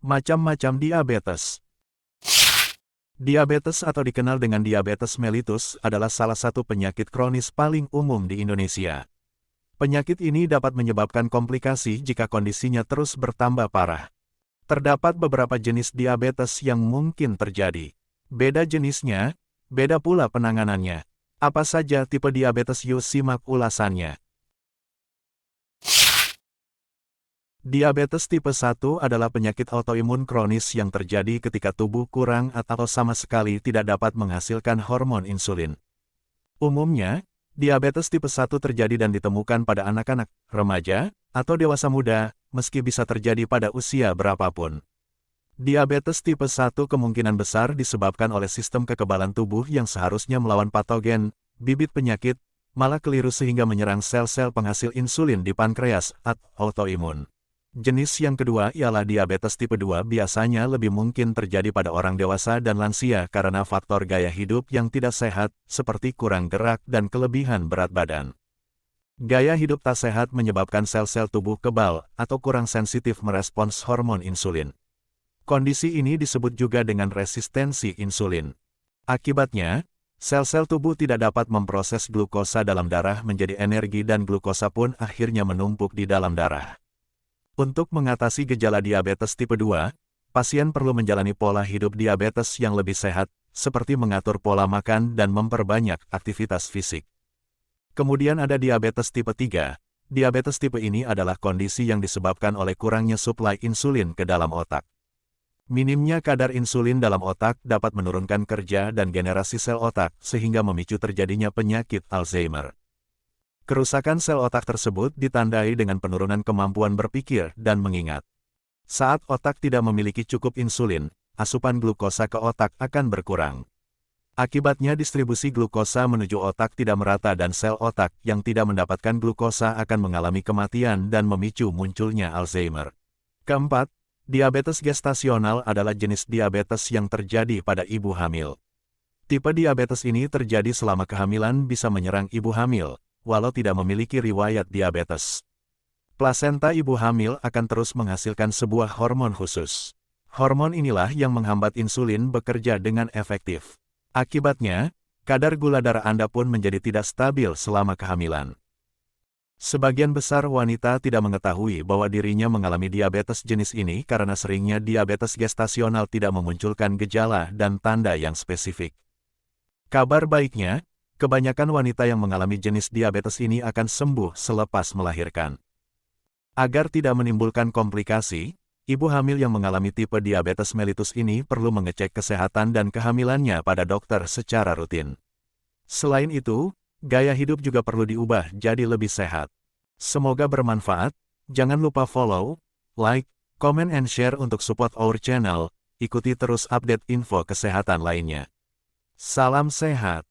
Macam-macam diabetes. Diabetes atau dikenal dengan diabetes mellitus adalah salah satu penyakit kronis paling umum di Indonesia. Penyakit ini dapat menyebabkan komplikasi jika kondisinya terus bertambah parah. Terdapat beberapa jenis diabetes yang mungkin terjadi. Beda jenisnya, beda pula penanganannya. Apa saja tipe diabetes? Yuk simak ulasannya. Diabetes tipe 1 adalah penyakit autoimun kronis yang terjadi ketika tubuh kurang atau sama sekali tidak dapat menghasilkan hormon insulin. Umumnya, diabetes tipe 1 terjadi dan ditemukan pada anak-anak, remaja, atau dewasa muda, meski bisa terjadi pada usia berapapun. Diabetes tipe 1 kemungkinan besar disebabkan oleh sistem kekebalan tubuh yang seharusnya melawan patogen, bibit penyakit, malah keliru sehingga menyerang sel-sel penghasil insulin di pankreas atau autoimun. Jenis yang kedua ialah diabetes tipe 2 biasanya lebih mungkin terjadi pada orang dewasa dan lansia karena faktor gaya hidup yang tidak sehat, seperti kurang gerak dan kelebihan berat badan. Gaya hidup tak sehat menyebabkan sel-sel tubuh kebal atau kurang sensitif merespons hormon insulin. Kondisi ini disebut juga dengan resistensi insulin. Akibatnya, sel-sel tubuh tidak dapat memproses glukosa dalam darah menjadi energi dan glukosa pun akhirnya menumpuk di dalam darah. Untuk mengatasi gejala diabetes tipe 2, pasien perlu menjalani pola hidup diabetes yang lebih sehat, seperti mengatur pola makan dan memperbanyak aktivitas fisik. Kemudian ada diabetes tipe 3. Diabetes tipe ini adalah kondisi yang disebabkan oleh kurangnya suplai insulin ke dalam otak. Minimnya kadar insulin dalam otak dapat menurunkan kerja dan generasi sel otak sehingga memicu terjadinya penyakit Alzheimer. Kerusakan sel otak tersebut ditandai dengan penurunan kemampuan berpikir dan mengingat. Saat otak tidak memiliki cukup insulin, asupan glukosa ke otak akan berkurang. Akibatnya distribusi glukosa menuju otak tidak merata dan sel otak yang tidak mendapatkan glukosa akan mengalami kematian dan memicu munculnya Alzheimer. Keempat, diabetes gestasional adalah jenis diabetes yang terjadi pada ibu hamil. Tipe diabetes ini terjadi selama kehamilan bisa menyerang ibu hamil, walau tidak memiliki riwayat diabetes. Plasenta ibu hamil akan terus menghasilkan sebuah hormon khusus. Hormon inilah yang menghambat insulin bekerja dengan efektif. Akibatnya, kadar gula darah Anda pun menjadi tidak stabil selama kehamilan. Sebagian besar wanita tidak mengetahui bahwa dirinya mengalami diabetes jenis ini karena seringnya diabetes gestasional tidak memunculkan gejala dan tanda yang spesifik. Kabar baiknya, kebanyakan wanita yang mengalami jenis diabetes ini akan sembuh selepas melahirkan. Agar tidak menimbulkan komplikasi, ibu hamil yang mengalami tipe diabetes mellitus ini perlu mengecek kesehatan dan kehamilannya pada dokter secara rutin. Selain itu, gaya hidup juga perlu diubah jadi lebih sehat. Semoga bermanfaat, jangan lupa follow, like, comment and share untuk support our channel, ikuti terus update info kesehatan lainnya. Salam sehat.